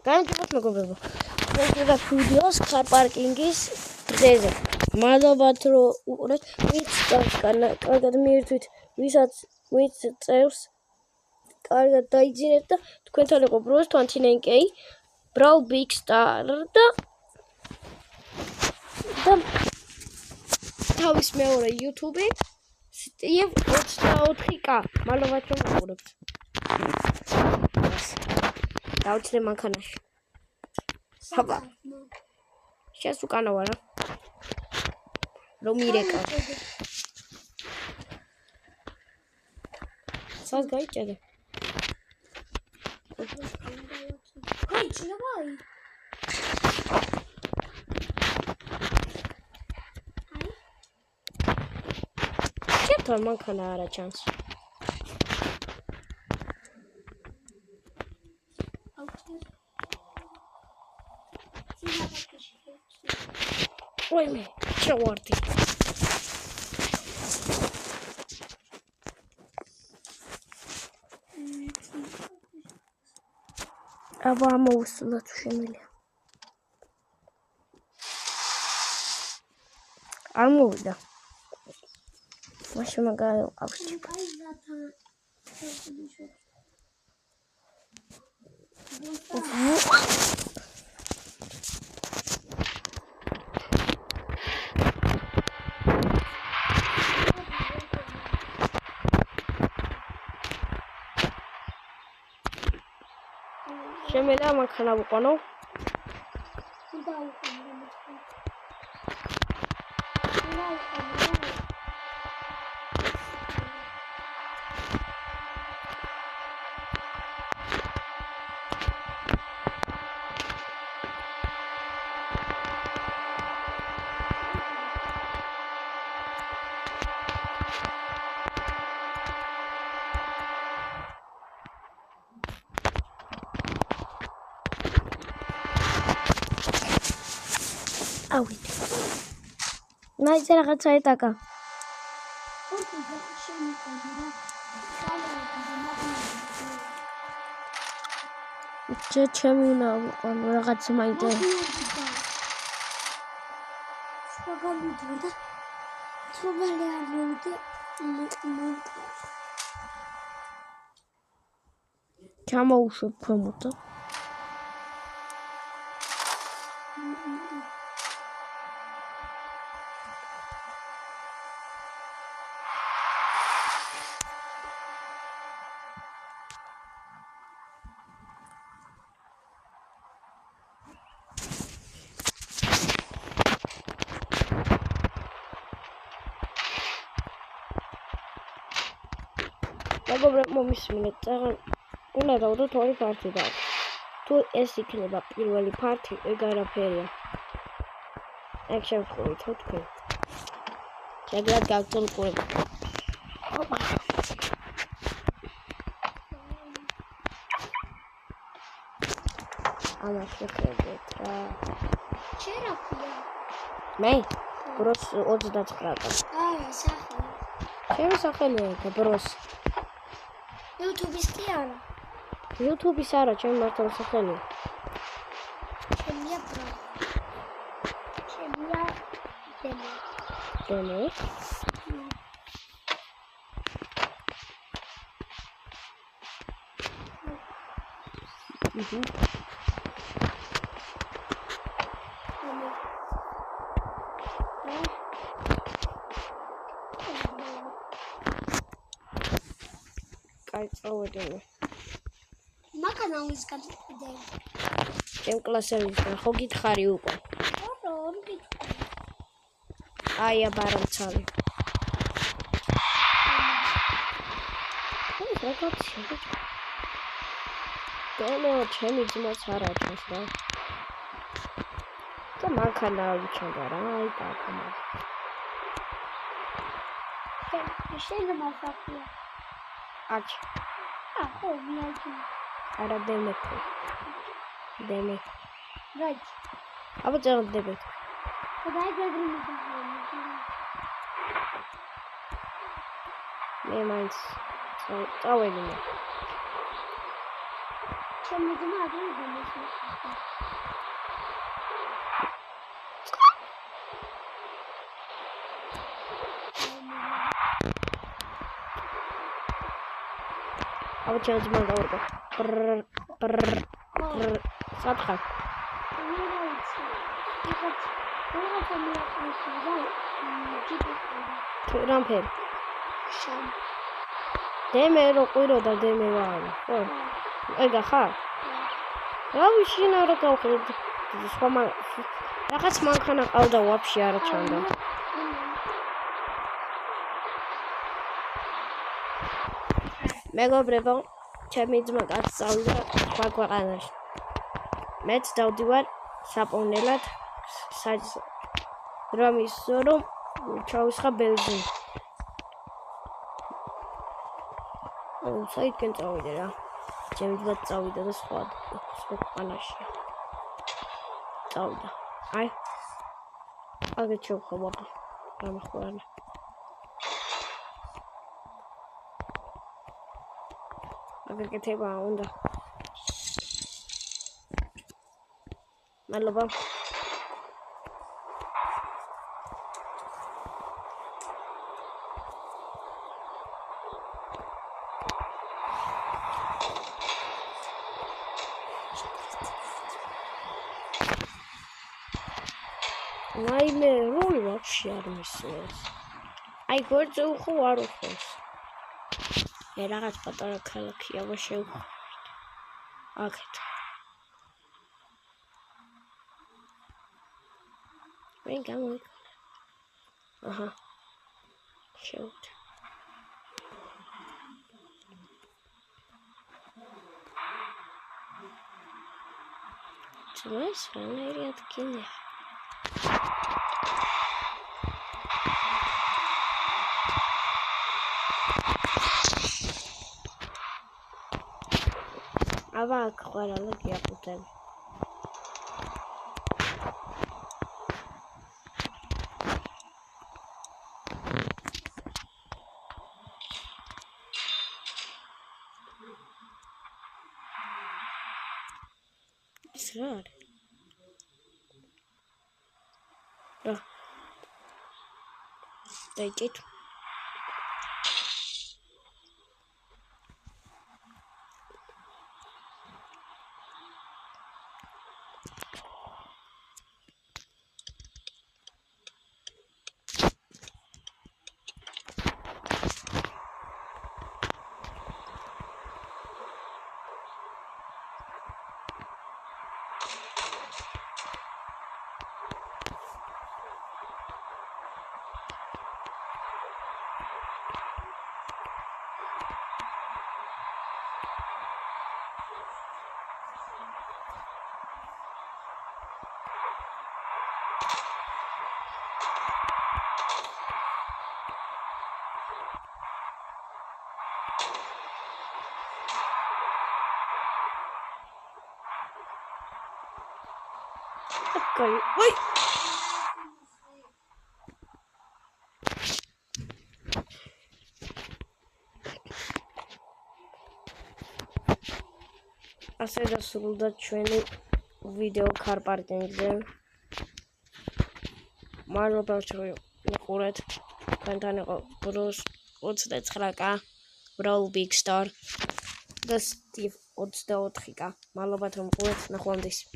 განაჩვენოთ მეგობრებო. მოგდათ ვიდეოს ხარ პარკინგის დღეზე. მადლობთ რომ უყურეთ. კარგად მიირთვით ვინც წევს. კარგად დაიძინეთ და თქვენთან იყო ბროს 29K, Brawl Big Star და თავის მეორე YouTube Steve 24K. მადლობთ რომ უყურებთ. დავწრე მანქანაში. Haba. Сейчас უკანა ვარა. რომ მირეკა. სად გაიჭედე? Hai, ce la vuoi? Certo, mancana la chance. Ой, че ворти. Აბა მოუსწრდა თუ შემიძლია. არ მოვიდა. მაშინ მაგარი ავსჭი. შემიძლია მანქანა ვუყანო. ავით. ნაიზე რაღაცა ეტაკა. ჩემი უნდა ვიყო რაღაც მაინტერესებს. შეგავიდე. თრობალი არ მოვიდე. ჩამოუშვებ ქვემოთ. მეგობრებო, მომისმინეთ, წაღან უნდა დავდოთ ორი ფართი და თუ ეს იქნება პირველი ფართი, ეგ არაფერია. ეგ შევხურით თქვენ. შეგრად გაგწოლყურებ. ამას შეხედეთ რა. შენ რა ქვია? მე? ბროს 29. სახელი. ჩემი სახელია ბროს. YouTube-ის კი არა. YouTube-ის არა, ჩემი მართლა სახელია. ჩემია ბრო. ჩემია დემო. დემო? Კაი, წავედე. მანქანა ის გადიდე. ჩემ კლასელისგან ხო გითხარი უკვე? რომ გითხარი. აი აბარამცალი. აი რაღაცა. დემო ჩემი ძმაც არ აჩვენს რა. და მანქანა ვიჩენდა რა, აი დაკომა. შენ მოსახია. აჩ. ხო, მიაჩი. არა დემე. დემე. რაი. აბა წავდები. დაი გაგრინი. მე მაინც წავედინე. ჩემი ძმა აგრე გამოსვლა. აბა ჩემი ძმა გავიყო. სათხარ. რამფერ? დემე რო ყვიროდა დემე ვარ. ხო. ეგა ხარ? რავი შენ არა გავხდით. სხვა რაღაც მანქანა ყავდა ვაფშე არ ჩანდა. მეგობრებო, ჩემი ძმა გასწავლდა სხვა ქვეყანაში. მეც დავდივარ საპოვნელად რომ ისო რომ ჩავისხა ბელგიი. საითკენ წავიდე რა. ჩემი ძმა წავიდა და სხვა ქვეყანაში. წავიდა. აი. აგეთ შევხობ რამხوارა. აგეკეთება უნდა. მადლობა. Наime, роль вообще армисес. Ай, გორძე უხო არ უხოს. მე რაღაც პატარა ქალაქია შევხო. აქეთ. მე გამოვიქნა. აჰა. შევთ. ძმას რანაირი ადგილია. აბა აქ ყვარალა გიაყუთები. ის რა არის? რა? დაიკეთო. Okay. Wait. ასე დასრულდა ჩვენი ვიდეო car parking-ზე. მადლობა რომ მიყურეთ. თქვენთან იყო Bruce 29K, Brawl Big Star და Steve 24K. მადლობა რომ მიყურეთ. ნახვამდის.